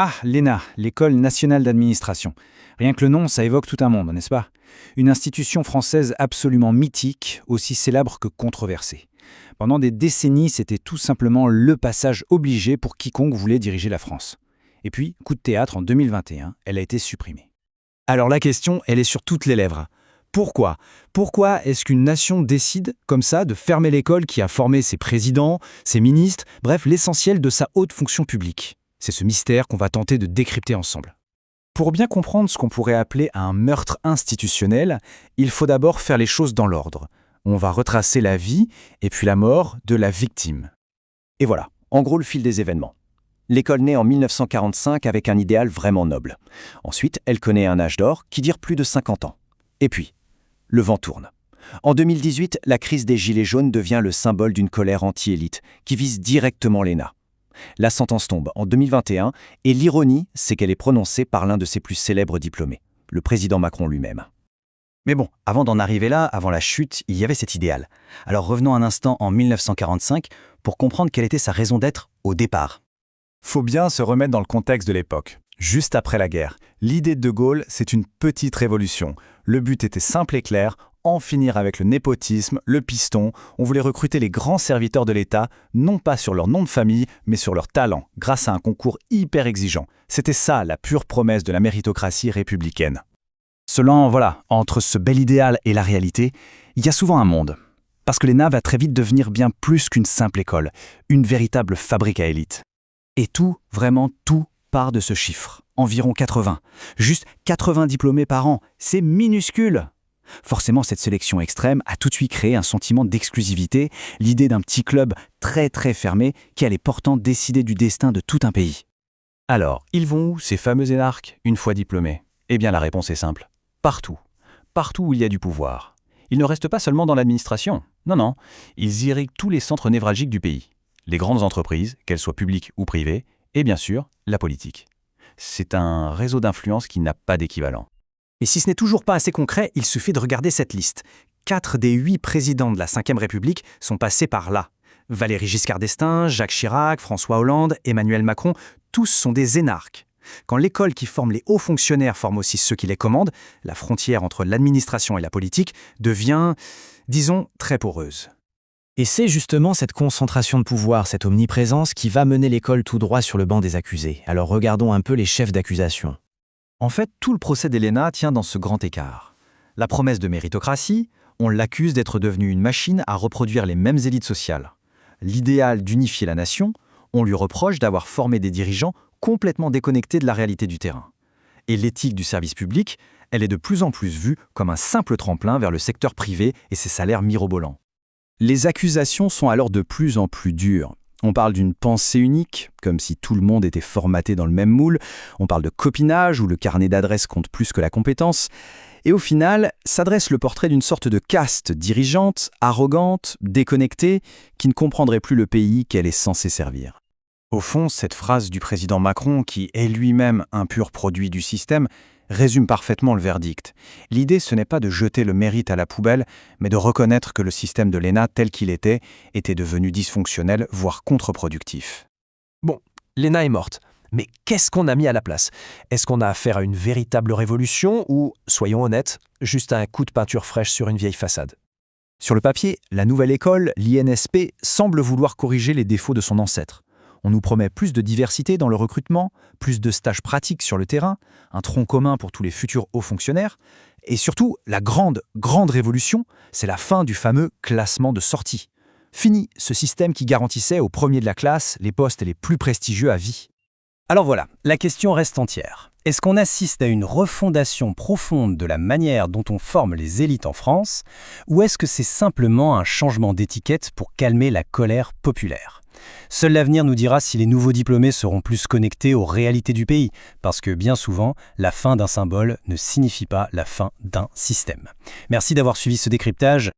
Ah, l'ENA, l'École nationale d'administration. Rien que le nom, ça évoque tout un monde, n'est-ce pas? Une institution française absolument mythique, aussi célèbre que controversée. Pendant des décennies, c'était tout simplement le passage obligé pour quiconque voulait diriger la France. Et puis, coup de théâtre, en 2021, elle a été supprimée. Alors la question, elle est sur toutes les lèvres. Pourquoi? Pourquoi est-ce qu'une nation décide, comme ça, de fermer l'école qui a formé ses présidents, ses ministres, bref, l'essentiel de sa haute fonction publique? C'est ce mystère qu'on va tenter de décrypter ensemble. Pour bien comprendre ce qu'on pourrait appeler un meurtre institutionnel, il faut d'abord faire les choses dans l'ordre. On va retracer la vie et puis la mort de la victime. Et voilà, en gros le fil des événements. L'école naît en 1945 avec un idéal vraiment noble. Ensuite, elle connaît un âge d'or qui dure plus de 50 ans. Et puis, le vent tourne. En 2018, la crise des Gilets jaunes devient le symbole d'une colère anti-élite qui vise directement l'ENA. La sentence tombe en 2021 et l'ironie, c'est qu'elle est prononcée par l'un de ses plus célèbres diplômés, le président Macron lui-même. Mais bon, avant d'en arriver là, avant la chute, il y avait cet idéal. Alors revenons un instant en 1945 pour comprendre quelle était sa raison d'être au départ. Faut bien se remettre dans le contexte de l'époque. Juste après la guerre, l'idée de Gaulle, c'est une petite révolution. Le but était simple et clair, en finir avec le népotisme, le piston. On voulait recruter les grands serviteurs de l'État, non pas sur leur nom de famille, mais sur leur talent, grâce à un concours hyper exigeant. C'était ça, la pure promesse de la méritocratie républicaine. Seulement, voilà, entre ce bel idéal et la réalité, il y a souvent un monde. Parce que l'ENA va très vite devenir bien plus qu'une simple école, une véritable fabrique à élite. Et tout, vraiment tout, part de ce chiffre. Environ 80. Juste 80 diplômés par an. C'est minuscule. Forcément, cette sélection extrême a tout de suite créé un sentiment d'exclusivité, l'idée d'un petit club très très fermé qui allait pourtant décider du destin de tout un pays. Alors, ils vont où, ces fameux énarques, une fois diplômés? Eh bien, la réponse est simple. Partout. Partout où il y a du pouvoir. Ils ne restent pas seulement dans l'administration. Non, ils irriguent tous les centres névralgiques du pays. Les grandes entreprises, qu'elles soient publiques ou privées, et bien sûr, la politique. C'est un réseau d'influence qui n'a pas d'équivalent. Et si ce n'est toujours pas assez concret, il suffit de regarder cette liste. 4 des 8 présidents de la Ve République sont passés par là. Valéry Giscard d'Estaing, Jacques Chirac, François Hollande, Emmanuel Macron, tous sont des énarques. Quand l'école qui forme les hauts fonctionnaires forme aussi ceux qui les commandent, la frontière entre l'administration et la politique devient, disons, très poreuse. Et c'est justement cette concentration de pouvoir, cette omniprésence qui va mener l'école tout droit sur le banc des accusés. Alors regardons un peu les chefs d'accusation. En fait, tout le procès d'Elena tient dans ce grand écart. La promesse de méritocratie, on l'accuse d'être devenue une machine à reproduire les mêmes élites sociales. L'idéal d'unifier la nation, on lui reproche d'avoir formé des dirigeants complètement déconnectés de la réalité du terrain. Et l'éthique du service public, elle est de plus en plus vue comme un simple tremplin vers le secteur privé et ses salaires mirobolants. Les accusations sont alors de plus en plus dures. On parle d'une pensée unique, comme si tout le monde était formaté dans le même moule. On parle de copinage, où le carnet d'adresses compte plus que la compétence. Et au final, s'adresse le portrait d'une sorte de caste dirigeante, arrogante, déconnectée, qui ne comprendrait plus le pays qu'elle est censée servir. Au fond, cette phrase du président Macron, qui est lui-même un pur produit du système, résume parfaitement le verdict. L'idée, ce n'est pas de jeter le mérite à la poubelle, mais de reconnaître que le système de l'ENA tel qu'il était devenu dysfonctionnel, voire contre-productif. Bon, l'ENA est morte. Mais qu'est-ce qu'on a mis à la place? Est-ce qu'on a affaire à une véritable révolution ou, soyons honnêtes, juste à un coup de peinture fraîche sur une vieille façade? Sur le papier, la nouvelle école, l'INSP, semble vouloir corriger les défauts de son ancêtre. On nous promet plus de diversité dans le recrutement, plus de stages pratiques sur le terrain, un tronc commun pour tous les futurs hauts fonctionnaires, et surtout, la grande révolution, c'est la fin du fameux classement de sortie. Fini ce système qui garantissait aux premiers de la classe les postes les plus prestigieux à vie. Alors voilà, la question reste entière. Est-ce qu'on assiste à une refondation profonde de la manière dont on forme les élites en France, ou est-ce que c'est simplement un changement d'étiquette pour calmer la colère populaire ? Seul l'avenir nous dira si les nouveaux diplômés seront plus connectés aux réalités du pays, parce que bien souvent, la fin d'un symbole ne signifie pas la fin d'un système. Merci d'avoir suivi ce décryptage.